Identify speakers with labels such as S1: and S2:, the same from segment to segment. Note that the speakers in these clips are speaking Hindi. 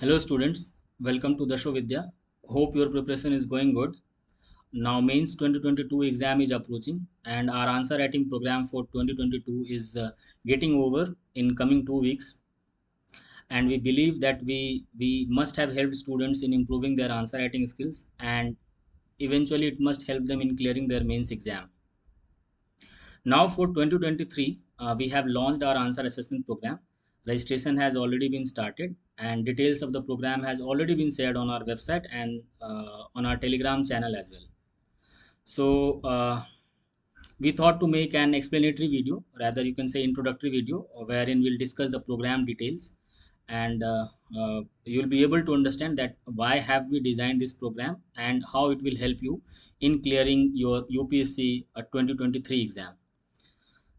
S1: Hello students, welcome to Dasho Vidya. Hope your preparation is going good. Now mains 2022 exam is approaching and our answer writing program for 2022 is getting over in coming 2 weeks, and we believe that we must have helped students in improving their answer writing skills, and eventually it must help them in clearing their mains exam. Now for 2023, we have launched our answer assessment program. Registration has already been started and details of the program has already been shared on our website and on our Telegram channel as well. So we thought to make an explanatory video, rather you can say introductory video, wherein we'll discuss the program details, and you'll be able to understand that why have we designed this program and how it will help you in clearing your UPSC 2023 exam.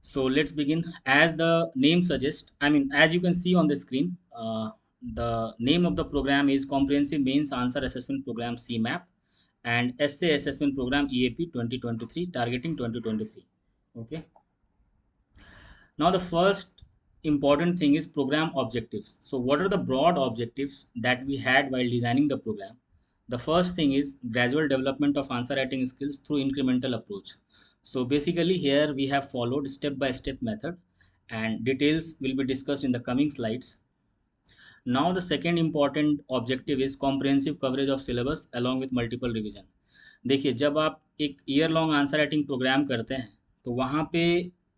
S1: So let's begin. As the name suggests, as you can see on the screen, the name of the program is Comprehensive Mains Answer Assessment Program CMAP and Essay Assessment Program EAP 2023, targeting 2023. Okay. Now the first important thing is program objectives. So what are the broad objectives that we had while designing the program? The first thing is gradual development of answer writing skills through incremental approach. So basically here we have followed step by step method, and details will be discussed in the coming slides. Now the second important objective is comprehensive coverage of syllabus along with multiple revision. देखिए, जब आप एक year long answer writing program करते हैं तो वहाँ पे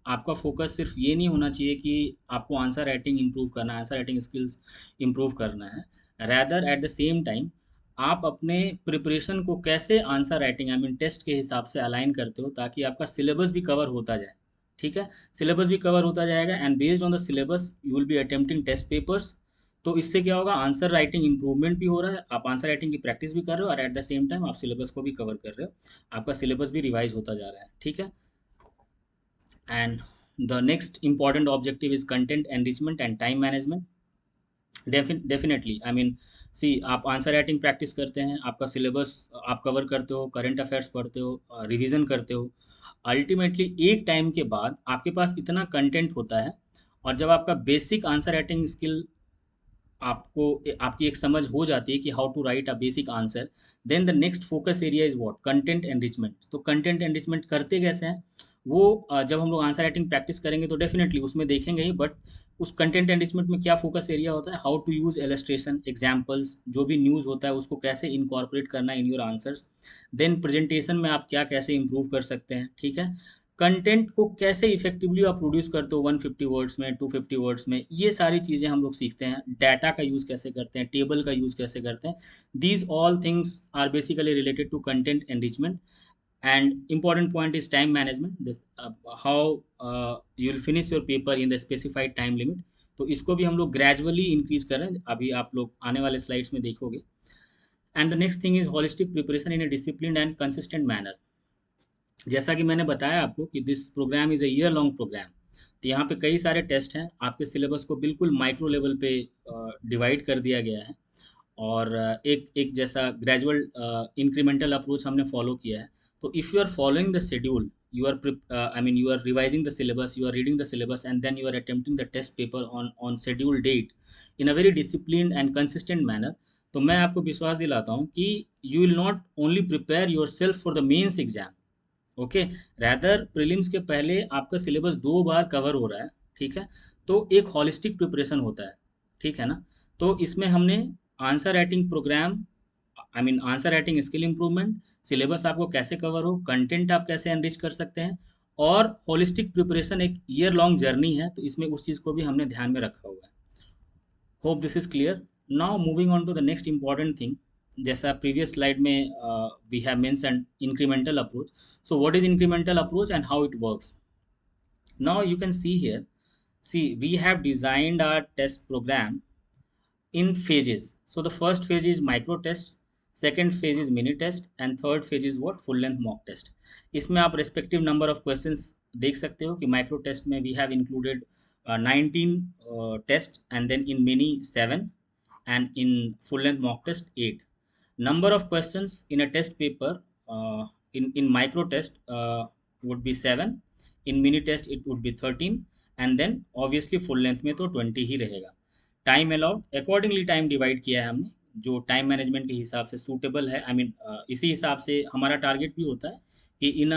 S1: आपका फोकस सिर्फ ये नहीं होना चाहिए कि आपको आंसर राइटिंग इम्प्रूव करना है, आंसर राइटिंग स्किल्स इम्प्रूव करना है। Rather eight the same time आप अपने प्रिपरेशन को कैसे आंसर राइटिंग टेस्ट के हिसाब से अलाइन करते हो, ताकि आपका सिलेबस भी कवर होता जाए। ठीक है, सिलेबस भी कवर होता जाएगा and based on the syllabus you will be attempting test papers. तो इससे क्या होगा, आंसर राइटिंग इंप्रूवमेंट भी हो रहा है, आप आंसर राइटिंग की प्रैक्टिस भी कर रहे हो और एट द सेम टाइम आप सिलेबस को भी कवर कर रहे हो, आपका सिलेबस भी रिवाइज होता जा रहा है। ठीक है, and the next important objective is content enrichment and time management. Definitely see, आप आंसर राइटिंग प्रैक्टिस करते हैं, आपका सिलेबस आप कवर करते हो, करंट अफेयर्स पढ़ते हो, रिवीजन करते हो। अल्टीमेटली एक टाइम के बाद आपके पास इतना कंटेंट होता है, और जब आपका बेसिक आंसर राइटिंग स्किल आपको आपकी एक समझ हो जाती है कि how to write a basic answer, then the next focus area is what, content enrichment. तो कंटेंट एनरिचमेंट करते कैसे हैं वो जब हम लोग आंसर राइटिंग प्रैक्टिस करेंगे तो डेफिनेटली उसमें देखेंगे ही, बट उस कंटेंट एनरिचमेंट में क्या फोकस एरिया होता है, how to use illustration examples, जो भी न्यूज़ होता है उसको कैसे इनकॉर्पोरेट करना in your answers. Then presentation में आप क्या कैसे इंप्रूव कर सकते हैं। ठीक है, कंटेंट को कैसे इफेक्टिवली आप प्रोड्यूस करते हो 150 वर्ड्स में, 250 वर्ड्स में, ये सारी चीज़ें हम लोग सीखते हैं। डाटा का यूज़ कैसे करते हैं, टेबल का यूज़ कैसे करते हैं, these all things are basically related to content enrichment. And important point is time management, this, how you will finish your paper in the specified time limit। तो इसको भी हम लोग ग्रेजुअली इंक्रीज कर रहे हैं, अभी आप लोग आने वाले स्लाइड्स में देखोगे। And the next thing is holistic preparation in a discipline and consistent manner. जैसा कि मैंने बताया आपको कि this program is a year long program, तो यहाँ पे कई सारे टेस्ट हैं, आपके सिलेबस को बिल्कुल माइक्रो लेवल पे डिवाइड कर दिया गया है, और एक एक जैसा ग्रेजुअल इंक्रीमेंटल अप्रोच हमने फॉलो किया है। तो if you are following the schedule, you are revising the syllabus, you are reading the syllabus, and then you are attempting the test paper on scheduled date in a very disciplined and consistent manner, तो मैं आपको विश्वास दिलाता हूँ कि you will not only prepare yourself for the mains exam, okay, rather prelims के पहले आपका सिलेबस 2 बार कवर हो रहा है। ठीक है, तो एक हॉलिस्टिक प्रिपरेशन होता है। ठीक है ना, तो इसमें हमने answer writing program, answer writing skill improvement, syllabus आपको कैसे कवर हो, कंटेंट आप कैसे एनरिच कर सकते हैं, और होलिस्टिक प्रिपरेशन एक ईयर लॉन्ग जर्नी है, तो इसमें उस चीज़ को भी हमने ध्यान में रखा हुआ है। Hope this is clear. Now moving on to the next important thing, जैसा प्रीवियस स्लाइड में we have mention incremental approach. So what is incremental approach and how it works? Now you can see here, see we have designed our test program in phases. So the first phase is micro tests, second phase is mini test, and third phase is what, full length mock test। इसमें आप respective number of questions देख सकते हो कि micro test में we have included 19 test, and then in mini 7, and in full length mock test 8। Number of questions in a test paper, in micro test would be 7, in mini test it would be 13, and then obviously full length में तो 20 ही रहेगा। Time allowed accordingly time divide किया है हमने, जो टाइम मैनेजमेंट के हिसाब से सूटेबल है। आई मीन इसी हिसाब से हमारा टारगेट भी होता है कि in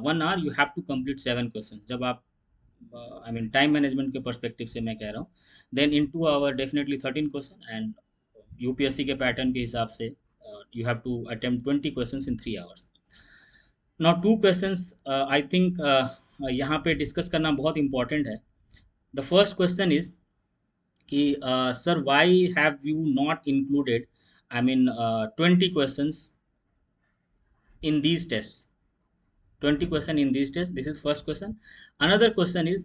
S1: 1 hour you have to complete 7 question, जब आप आई मीन टाइम मैनेजमेंट के पर्सपेक्टिव से मैं कह रहा हूँ। Then in 2 hour definitely 13 question, and UPSC के पैटर्न के हिसाब से you have to attempt 20 question in 3 hours. Now 2 questions I think यहाँ पे डिस्कस करना बहुत इंपॉर्टेंट है। द फर्स्ट क्वेश्चन इज कि sir why have you not included I mean 20 questions in these tests, 20 question in these tests. This is first question. Another question is,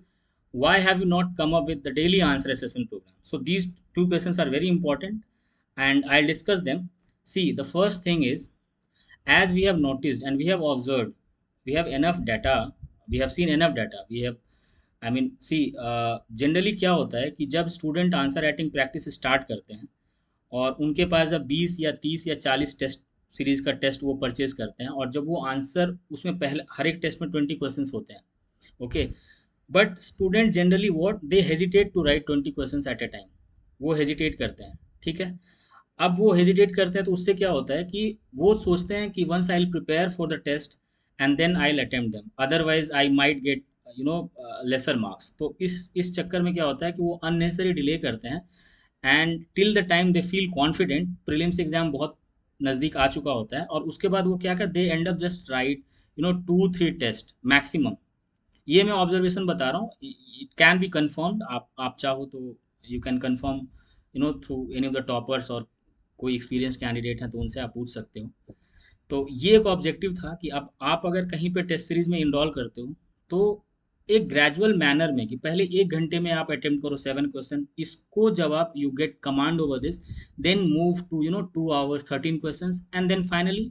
S1: why have you not come up with the daily answer assessment program? So these two questions are very important, and I'll discuss them. See, the first thing is, as we have noticed and we have observed, we have enough data, we have seen enough data, we have I mean see generally क्या होता है कि जब student answer writing practice start करते हैं और उनके पास जब 20 या 30 या 40 टेस्ट सीरीज का टेस्ट वो परचेज करते हैं, और जब वो आंसर उसमें पहले हर एक टेस्ट में 20 क्वेश्चंस होते हैं, okay, but student generally what they hesitate to write 20 questions at a time, वो हेजिटेट करते हैं, ठीक है। अब वो हेजिटेट करते हैं तो उससे क्या होता है कि वो सोचते हैं कि once I will prepare for the test and then I will attempt them, otherwise I might get you know lesser marks. तो इस चक्कर में क्या होता है कि वो अननेसेसरी डिले करते हैं, and till the time they feel confident, prelims exam बहुत नज़दीक आ चुका होता है, और उसके बाद वो क्या कर दे and up just write 2-3 test maximum. ये मैं ऑब्जर्वेशन बता रहा हूँ, इट कैन बी कन्फर्म्ड, आप चाहो तो you can confirm through any of the toppers, और कोई एक्सपीरियंस कैंडिडेट हैं तो उनसे आप पूछ सकते हो। तो ये एक ऑब्जेक्टिव था कि अब आप अगर कहीं पे टेस्ट सीरीज में इनरोल करते हो तो एक ग्रेजुअल मैनर में, कि पहले 1 घंटे में आप अटेम्प्ट करो 7 क्वेश्चन, इसको जब आप you get command over this, then move to 2 hours 13 question, and then finally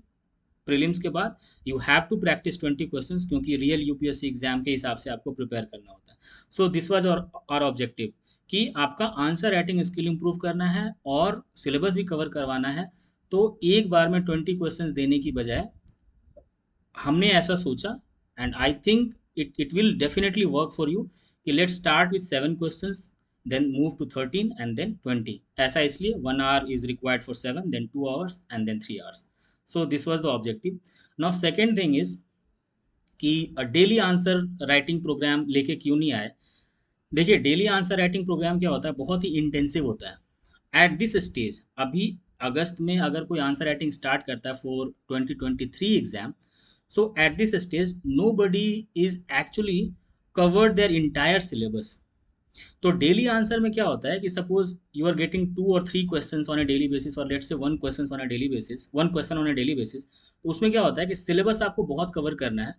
S1: prelims के बाद you have to practice 20 questions, क्योंकि रियल यूपीएससी एग्जाम के हिसाब से आपको प्रिपेयर करना होता है। So this was our objective, कि आपका आंसर राइटिंग स्किल इंप्रूव करना है और सिलेबस भी कवर करवाना है। तो एक बार में 20 क्वेश्चंस देने की बजाय हमने ऐसा सोचा, and I think it will definitely work for you, कि let start with 7 questions, then move to 13 and then 20। ऐसा इसलिए 1 hour is required for 7, then 2 hours and then 3 hours. So this was the objective. Now second thing is कि डेली आंसर राइटिंग प्रोग्राम लेके क्यों नहीं आए। देखिए, डेली आंसर राइटिंग प्रोग्राम क्या होता है, बहुत ही इंटेंसिव होता है एट दिस स्टेज। अभी अगस्त में अगर कोई आंसर राइटिंग स्टार्ट करता है for 2023 exam, so at this stage nobody is actually covered there entire syllabus. तो डेली आंसर में क्या होता है कि सपोज यू आर गेटिंग 2 और 3 questions on a daily basis, और लेट से 1 question on a daily basis, 1 question on a daily basis, तो उसमें क्या होता है कि सिलेबस आपको बहुत कवर करना है,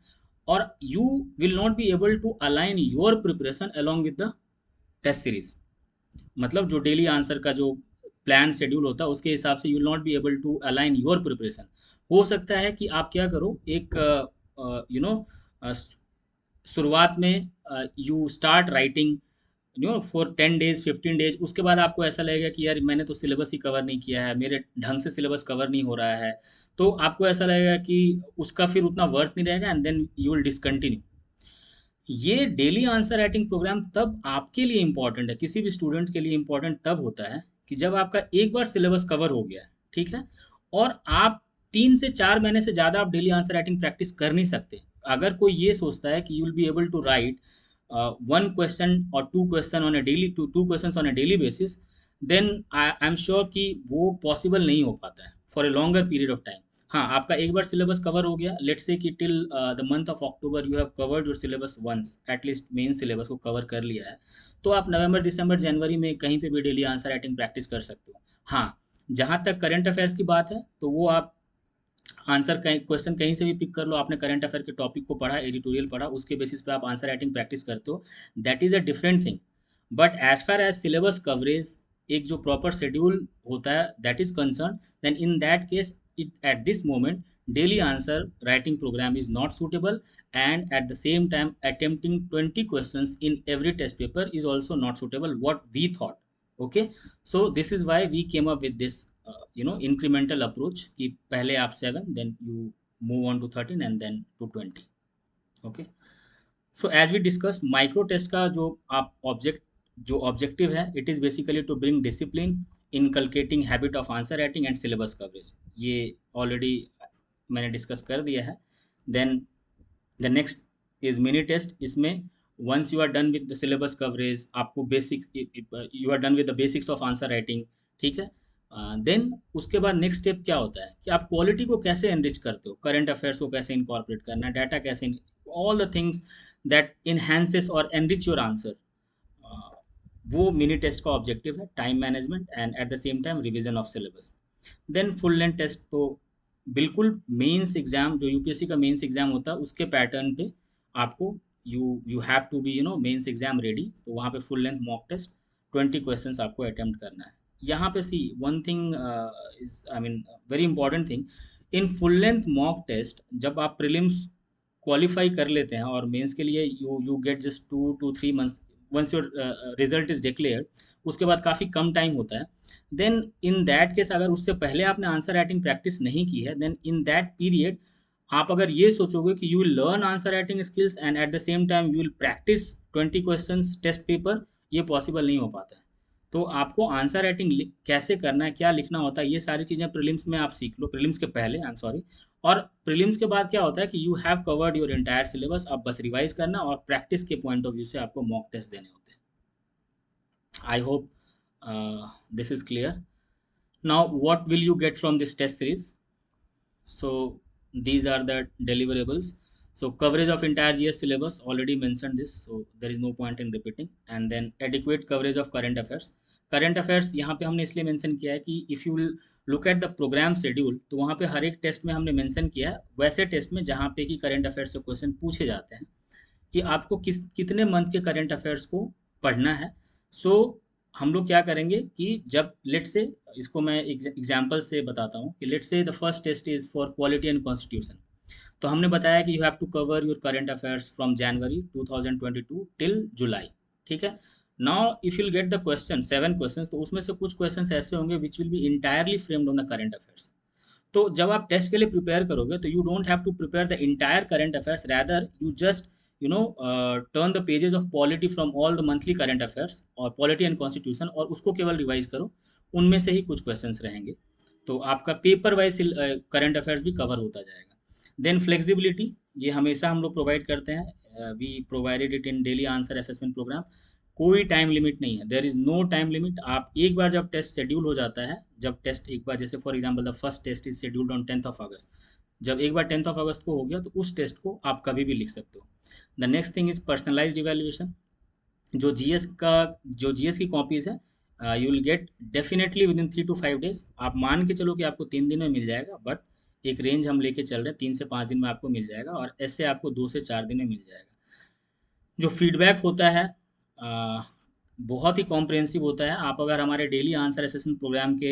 S1: और you will not be able to align your preparation along with the test series. मतलब जो डेली आंसर का जो प्लान शेड्यूल होता है उसके हिसाब से you will not be able to align your preparation. हो सकता है कि आप क्या करो, एक शुरुआत में you start writing for 10 days 15 days, उसके बाद आपको ऐसा लगेगा कि यार मैंने तो सिलेबस ही कवर नहीं किया है, मेरे ढंग से सिलेबस कवर नहीं हो रहा है, तो आपको ऐसा लगेगा कि उसका फिर उतना वर्थ नहीं रहेगा, and then you will discontinue. ये डेली आंसर राइटिंग प्रोग्राम तब आपके लिए इंपॉर्टेंट है, किसी भी स्टूडेंट के लिए इंपॉर्टेंट तब होता है कि जब आपका एक बार सिलेबस कवर हो गया है, ठीक है, और आप 3 से 4 महीने से ज़्यादा आप डेली आंसर राइटिंग प्रैक्टिस कर नहीं सकते। अगर कोई ये सोचता है कि you will be able to write 1 question और 2 question on a daily to question on a daily basis, then I am sure कि वो पॉसिबल नहीं हो पाता है for a longer period of time. हाँ, आपका एक बार सिलेबस कवर हो गया, लेट्स से कि till the month of October you have covered your syllabus once, at least main syllabus को कवर कर लिया है, तो आप नवंबर दिसंबर जनवरी में कहीं पे भी डेली आंसर राइटिंग प्रैक्टिस कर सकते हो। हाँ, जहाँ तक करंट अफेयर्स की बात है तो वो आप आंसर कहीं क्वेश्चन कहीं से भी पिक कर लो, आपने करंट अफेयर के टॉपिक को पढ़ा, एडिटोरियल पढ़ा, उसके बेसिस पे आप आंसर राइटिंग प्रैक्टिस करते हो, that is a different thing. But as far as syllabus coverage, एक जो प्रॉपर शेड्यूल होता है that is concern, then in that case it at this moment daily answer writing program is not suitable, and at the same time attempting 20 questions in every test paper is also not suitable, what we thought। Okay, so this is why we came up with this incremental approach, कि पहले आप 7, then you move on to 13 and then to 20। Okay, so as we discussed, micro test का जो आप ऑब्जेक्ट जो ऑब्जेक्टिव है, it is basically to bring discipline, inculcating habit of answer writing and syllabus coverage. ये ऑलरेडी मैंने डिस्कस कर दिया है। Then the next is mini test. इसमें once you are done with the syllabus coverage, आपको basics, you are done with the basics of answer writing, ठीक है। देन उसके बाद नेक्स्ट स्टेप क्या होता है कि आप क्वालिटी को कैसे एनरिच करते हो, करंट अफेयर्स को कैसे इनकॉर्पोरेट करना है, डाटा कैसे, all the things that enhances और एनरिच योर आंसर। वो मिनी टेस्ट का ऑब्जेक्टिव है, time management and at the same time revision of syllabus. Then full length test तो बिल्कुल मेंस एग्जाम, जो यूपीएससी का मेंस एग्जाम होता है उसके पैटर्न पे आपको, you have to be mains exam ready. तो वहाँ पे full length mock test 20 questions आपको अटेम्प्ट करना है। यहाँ पे सी one thing is, I mean very important thing, in full length mock test जब आप प्रीलिम्स क्वालिफाई कर लेते हैं और मेंस के लिए you get just 2 to 3 months, once your result is declared, उसके बाद काफ़ी कम टाइम होता है। देन इन दैट केस, अगर उससे पहले आपने आंसर राइटिंग प्रैक्टिस नहीं की है, देन इन दैट पीरियड आप अगर ये सोचोगे कि you will learn answer writing skills and at the same time you will practice 20 questions test paper, ये पॉसिबल नहीं हो पाता है। तो आपको आंसर राइटिंग कैसे करना है, क्या लिखना होता है, ये सारी चीज़ें प्रीलिम्स में आप सीख लो, प्रीलिम्स के पहले, आई एम सॉरी। और प्रीलिम्स के बाद क्या होता है कि you have covered your entire syllabus, आप बस रिवाइज करना और प्रैक्टिस के पॉइंट ऑफ व्यू से आपको मॉक टेस्ट देने होते हैं। I hope this is clear. Now, what will you get from this test series? So, these are the deliverables. So, coverage of entire GS syllabus, already mentioned this, so there is no point in repeating. And then adequate coverage of current affairs. Current affairs यहाँ पे हमने इसलिए मेंशन किया है कि if you look at the program schedule, तो वहाँ पे हर एक टेस्ट में हमने मेंशन किया है, वैसे टेस्ट में जहाँ पे कि करंट अफेयर्स से क्वेश्चन पूछे जाते हैं कि आपको कितने मंथ के करंट अफेयर्स को पढ़ना है। सो हम लोग क्या करेंगे कि जब लेट से, इसको मैं एग्जांपल से बताता हूँ कि let say the first test is for polity and constitution. तो हमने बताया कि you have to cover your current affairs from January 2022 till July, ठीक है। Now if you'll get the question 7 question, तो उसमें से कुछ क्वेश्चन ऐसे होंगे which will be entirely framed on the current affairs. तो जब आप टेस्ट के लिए प्रिपेयर करोगे तो you don't have to prepare the entire current affairs, rather you just turn the pages of polity from all the monthly current affairs और पॉलिटी एंड कॉन्स्टिट्यूशन, और उसको केवल रिवाइज करो, उनमें से ही कुछ क्वेश्चंस रहेंगे। तो आपका पेपर वाइज करंट अफेयर्स भी कवर होता जाएगा। देन फ्लेक्सिबिलिटी, ये हमेशा हम लोग प्रोवाइड करते हैं, we provided it in daily answer assessment program. कोई टाइम लिमिट नहीं है, there is no time limit. आप एक बार जब टेस्ट शेड्यूल हो जाता है, जब टेस्ट एक बार, जैसे for example the first test is scheduled on 10th of August, जब एक बार 10th of August को हो गया तो उस टेस्ट को आप कभी भी लिख सकते हो। The next thing is personalised evaluation. जो जीएस का, जो जीएस की कॉपीज़ है, you will get definitely with in 3 to 5 days। आप मान के चलो कि आपको 3 दिन में मिल जाएगा, बट एक रेंज हम लेके चल रहे हैं, 3 से 5 दिन में आपको मिल जाएगा, और ऐसे आपको 2 से 4 दिन में मिल जाएगा। जो फीडबैक होता है बहुत ही कॉम्प्रिहेंसिव होता है। आप अगर हमारे डेली आंसर असेसमेंट प्रोग्राम के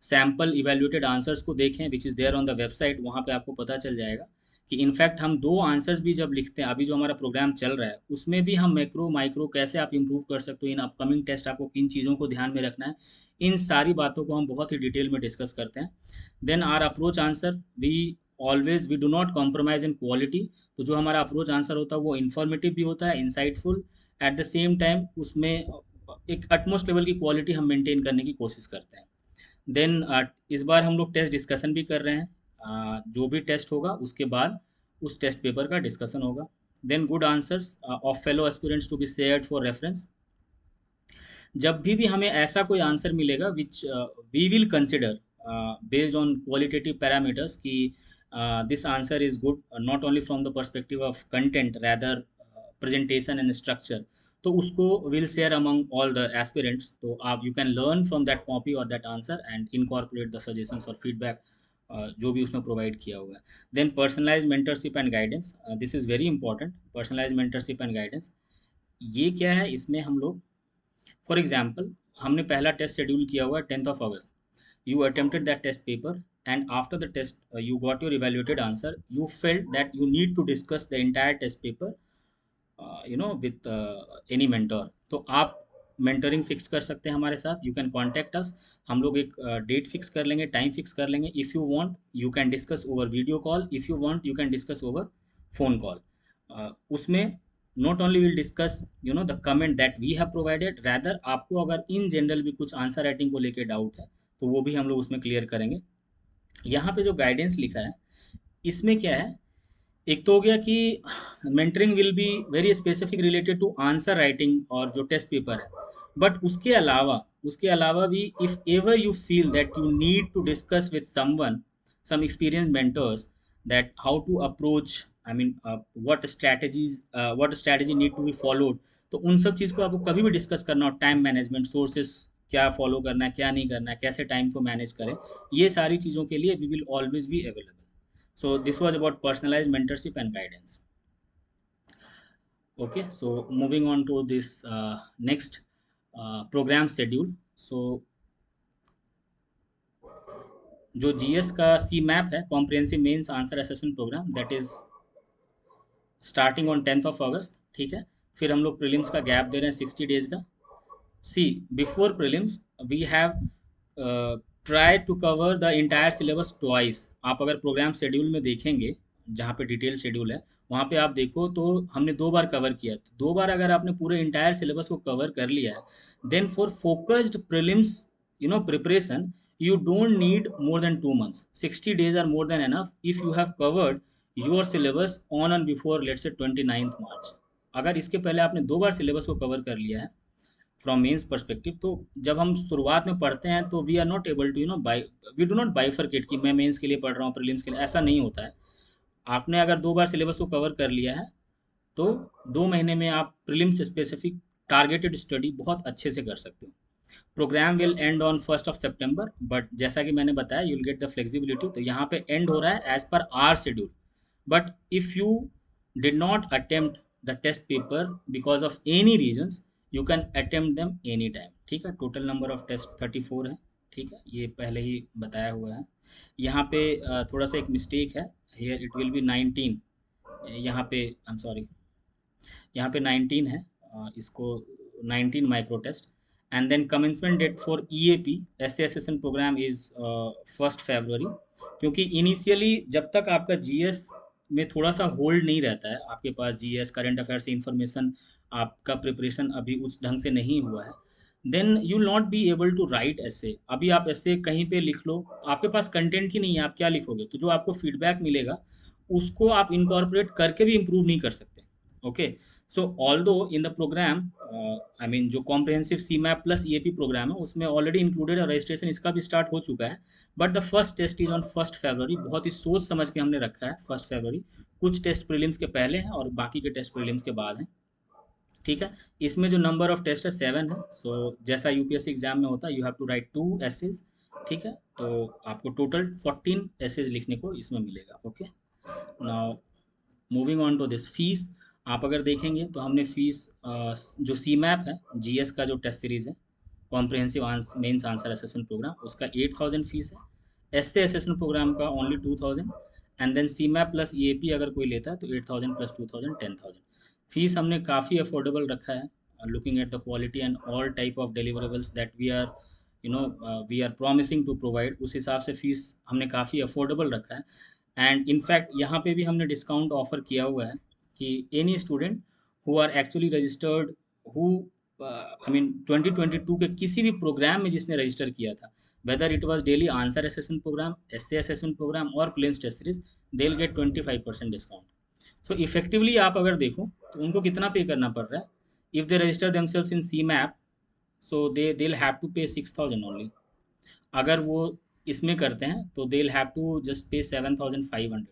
S1: सैम्पल इवैल्यूएटेड आंसर्स को देखें which is there on the website, वहाँ पे आपको पता चल जाएगा कि इनफैक्ट हम 2 आंसर्स भी जब लिखते हैं, अभी जो हमारा प्रोग्राम चल रहा है उसमें भी हम मैक्रो माइक्रो कैसे आप इम्प्रूव कर सकते हो, इन अपकमिंग टेस्ट आपको किन चीज़ों को ध्यान में रखना है, इन सारी बातों को हम बहुत ही डिटेल में डिस्कस करते हैं। Then our approach answer, we always we do not compromise in quality. तो जो हमारा अप्रोच आंसर होता है वो इन्फॉर्मेटिव भी होता है, insightful, eight the same time उसमें एक अटमोस्ट लेवल की क्वालिटी हम मेंटेन करने की कोशिश करते हैं। देन इस बार हम लोग टेस्ट डिस्कशन भी कर रहे हैं। जो भी टेस्ट होगा उसके बाद उस टेस्ट पेपर का डिस्कशन होगा। Then good answers of fellow aspirants to be shared for reference. जब भी हमें ऐसा कोई आंसर मिलेगा which we will consider based on qualitative parameters कि this answer is good not only from the perspective of content, rather presentation and structure, तो उसको will share among all the aspirants. तो आप you can learn from that copy और that answer and incorporate the suggestions और फीडबैक जो भी उसमें प्रोवाइड किया हुआ है। Then personalize mentorship and guidance, this is very important. Personalize mentorship and guidance ये क्या है, इसमें हम लोग फॉर एग्जाम्पल हमने पहला टेस्ट शेड्यूल किया हुआ है 10th of August, you attempted that test paper, and after the test you got your evaluated answer, you felt that you need to discuss the entire test paper with any mentor। तो आप मेंटरिंग फिक्स कर सकते हैं हमारे साथ, यू कैन कॉन्टैक्ट अस। हम लोग एक डेट फिक्स कर लेंगे, टाइम फिक्स कर लेंगे। If you want you can discuss over video call, if you want you can discuss over phone call. उसमें not only will discuss the comment that we have provided, rather आपको अगर इन जनरल भी कुछ आंसर राइटिंग को लेके डाउट है तो वो भी हम लोग उसमें क्लियर करेंगे। यहाँ पे जो गाइडेंस लिखा है इसमें क्या है, एक तो हो गया कि mentoring will be very specific related to answer writing और जो टेस्ट पेपर है, बट उसके अलावा भी if ever you feel that you need to discuss with someone, some experience mentors, that how to approach, I mean what strategy need to be followed, तो उन सब चीज़ को आपको कभी भी डिस्कस करना हो, टाइम मैनेजमेंट, सोर्सेस क्या फॉलो करना है क्या नहीं करना है, कैसे टाइम को मैनेज करें, ये सारी चीज़ों के लिए we will always be available. So this was about personalized mentorship and guidance. Okay, so moving on to this next program schedule. So जो जीएस का सी मैप है, comprehensive mains answer assessment program, that is starting on 10th August, ठीक है। फिर हम लोग प्रीलिम्स का गैप दे रहे हैं 60 days का। See before prelims we have try to cover the entire syllabus twice. आप अगर प्रोग्राम शेड्यूल में देखेंगे, जहाँ पे डिटेल शेड्यूल है वहाँ पे आप देखो तो हमने 2 बार कवर किया। तो 2 बार अगर आपने पूरे इंटायर सिलेबस को कवर कर लिया है, then for focused prelims preparation you don't need more than 2 months. 60 days are more than enough if you have covered your syllabus on and before, let's say 29th March. अगर इसके पहले आपने 2 बार सिलेबस को कवर कर लिया है फ्रॉम मेंस पर्सपेक्टिव, तो जब हम शुरुआत में पढ़ते हैं तो we are not able to we do not bifurcate कि मैं मेंस के लिए पढ़ रहा हूँ प्रीलिम्स के लिए, ऐसा नहीं होता है। आपने अगर 2 बार सिलेबस को कवर कर लिया है तो 2 महीने में आप प्रीलिम्स स्पेसिफिक टारगेटेड स्टडी बहुत अच्छे से कर सकते हो। Program will end on 1 September, but जैसा कि मैंने बताया you will get the flexibility, तो यहाँ पे एंड हो रहा है as per our schedule. But if you did not attempt the test paper because of any reasons, you can attempt them any time, ठीक है। टोटल नंबर ऑफ टेस्ट 34 है, ठीक है, ये पहले ही बताया हुआ है। यहाँ पे थोड़ा सा एक मिस्टेक है, हियर इट विल बी 19, यहाँ पे आई एम सॉरी, यहाँ पे 19 है, इसको 19 micro test. And then commencement date for EAP S assessment programme is 1 February, क्योंकि इनिशियली जब तक आपका जीएस में थोड़ा सा होल्ड नहीं रहता है, आपके पास जीएस करंट अफेयर से इंफॉर्मेशन, आपका प्रिपरेशन अभी उस ढंग से नहीं हुआ है, then you will not be able to write ऐसे। अभी आप ऐसे कहीं पे लिख लो, आपके पास कंटेंट ही नहीं है, आप क्या लिखोगे, तो जो आपको फीडबैक मिलेगा उसको आप इनकॉर्पोरेट करके भी इम्प्रूव नहीं कर सकते। Okay, so although in the program, I mean जो comprehensive C map plus EAP program है उसमें ऑलरेडी इंक्लूडेड है, रजिस्ट्रेशन इसका भी स्टार्ट हो चुका है, but the first test is on 1 February। बहुत ही सोच समझ के हमने रखा है 1 February। कुछ टेस्ट प्रीलिम्स के पहले हैं और बाकी के टेस्ट प्रीलिम्स के बाद हैं, ठीक है। इसमें जो नंबर ऑफ टेस्ट है 7 है। सो जैसा यूपीएससी एग्जाम में होता है, you have to write 2 essays, ठीक है। तो आपको टोटल 14 essays लिखने को इसमें मिलेगा। Okay, now moving on to this fees, आप अगर देखेंगे तो हमने फीस जो सी मैप है जीएस का जो टेस्ट सीरीज़ है, comprehensive mains answer assessment program, उसका 8,000 फीस है। एस असेसमेंट प्रोग्राम का only 2,000, and then C map plus EAP अगर कोई लेता है तो 8,000 प्लस 2,000 10,000। फीस हमने काफ़ी अफोर्डेबल रखा है, looking at the quality and all type of deliverables that we are promising to provide, उस हिसाब से फीस हमने काफ़ी अफोर्डेबल रखा है। एंड इनफैक्ट यहाँ पे भी हमने डिस्काउंट ऑफर किया हुआ है कि any student who are actually registered, who I mean 2022 के किसी भी प्रोग्राम में जिसने रजिस्टर किया था, whether it was daily answer assessment programme, SA assessment programme और prelims test series, they will get 25% discount. So effectively आप अगर देखो तो उनको कितना पे करना पड़ रहा है, if they register themselves in C map, so they will have to pay 6,000 only. अगर वो इसमें करते हैं तो they will have to just pay 7,500।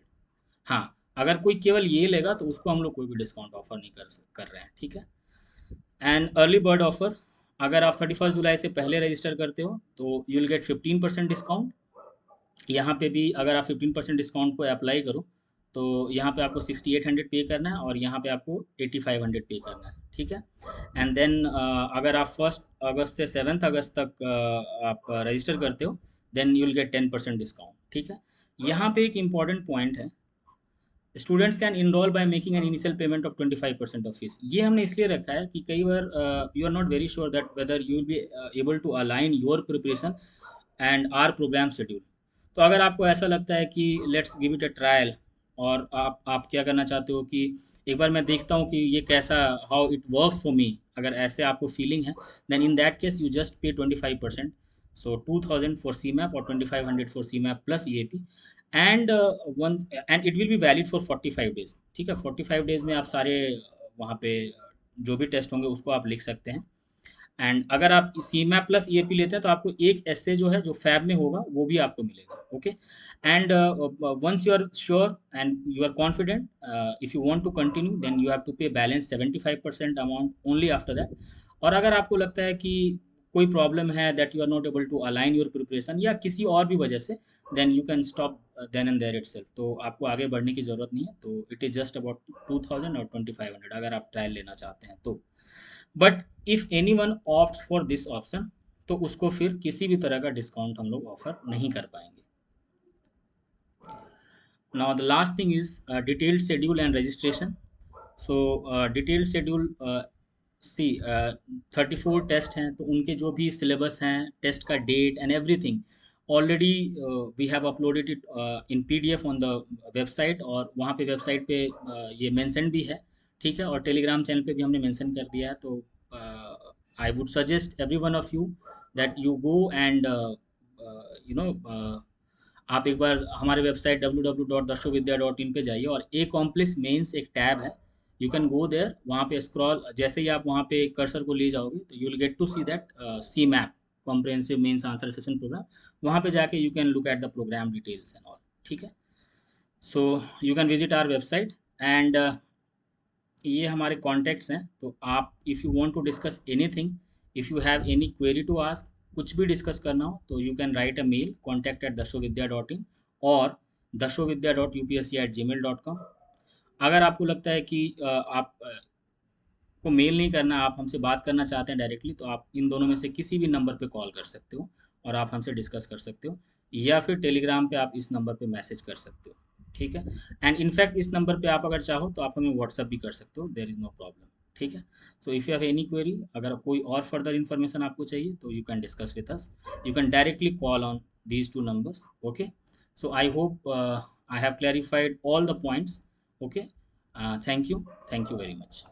S1: हाँ, अगर कोई केवल ये लेगा तो उसको हम लोग कोई भी डिस्काउंट ऑफर नहीं कर रहे हैं, ठीक है। एंड अर्ली बर्ड ऑफर, अगर आप 31 जुलाई से पहले रजिस्टर करते हो तो यू विल गेट 15% डिस्काउंट। यहाँ पे भी अगर आप 15% डिस्काउंट को अप्लाई करो तो यहाँ पे आपको 6,800 पे करना है और यहाँ पे आपको 8,500 पे करना है, ठीक है। एंड देन अगर आप 1 अगस्त से 7 अगस्त तक आप रजिस्टर करते हो, then you will get 10% discount, ठीक है। यहाँ पे एक इम्पॉर्टेंट पॉइंट है, students can enrol by making an initial payment of 25% of fees. ये हमने इसलिए रखा है कि कई बार you are not very sure that whether you will be able to align your preparation and our programme schedule. तो अगर आपको ऐसा लगता है कि let's give it a trial, और आप क्या करना चाहते हो कि एक बार मैं देखता हूँ कि ये कैसा, how it works for me, अगर ऐसे आपको फीलिंग है, then in that case you just pay 25%, so 2000 for C map और 2500 for C map plus E A P, and one, and it will be valid for 45 days. ठीक है, 45 डेज में आप सारे वहाँ पे जो भी टेस्ट होंगे उसको आप लिख सकते हैं। एंड अगर आप C map plus E A P लेते हैं तो आपको एक एसए जो है जो फैब में होगा वो भी आपको मिलेगा। Okay, and once you are sure and you are confident, if you want to continue then you have to pay balance 75% amount only after that. और अगर आपको लगता है कि कोई प्रॉब्लम है, that you are not able to align your preparation या किसी और भी वजह से, then you can stop then and there itself. तो आपको आगे बढ़ने की ज़रूरत नहीं है। तो इट इज़ जस्ट अबाउट 2000 और 2500 अगर आप ट्रायल लेना चाहते हैं तो। But if any one opt for this option, तो उसको फिर किसी भी तरह का डिस्काउंट हम लोग ऑफर नहीं कर पाएंगे। Now the last thing is detailed schedule and registration. So detailed schedule, see 34 test हैं, तो उनके जो भी सिलेबस हैं, टेस्ट का date and everything already we have uploaded it in PDF on the website, और वहाँ पे वेबसाइट पे ये मेंशन भी है। ठीक है, और टेलीग्राम चैनल पे भी हमने मेंशन कर दिया है। तो I would suggest every one of you that you go and you know, आप एक बार हमारे वेबसाइट www.dashovidya.in पे जाइए, और ए कॉम्प्लेक्स मेंस एक टैब है, यू कैन गो देयर। वहाँ पे स्क्रॉल, जैसे ही आप वहाँ पे कर्सर को ले जाओगे तो you will get to see that C map comprehensive mains answer session program. वहाँ पे जाके you can look at the program details and all. ठीक है, so you can visit our website, and ये हमारे कॉन्टैक्ट्स हैं। तो आप if you want to discuss anything, if you have any query to ask, कुछ भी डिस्कस करना हो, तो you can write a mail contact@dashovidya.in और dashovidya.upsc@gmail.com। अगर आपको लगता है कि आप को मेल नहीं करना, आप हमसे बात करना चाहते हैं डायरेक्टली, तो आप इन दोनों में से किसी भी नंबर पे कॉल कर सकते हो और आप हमसे डिस्कस कर सकते हो, या फिर टेलीग्राम पे आप इस नंबर पे मैसेज कर सकते हो। ठीक है, एंड इनफैक्ट इस नंबर पे आप अगर चाहो तो आप हमें व्हाट्सअप भी कर सकते हो, देयर इज़ नो प्रॉब्लम। ठीक है, so if you have any query, अगर कोई और फर्दर इन्फॉर्मेशन आपको चाहिए तो you can discuss with us, you can directly call on these two numbers. Okay, so I hope I have clarified all the points. Okay, thank you very much.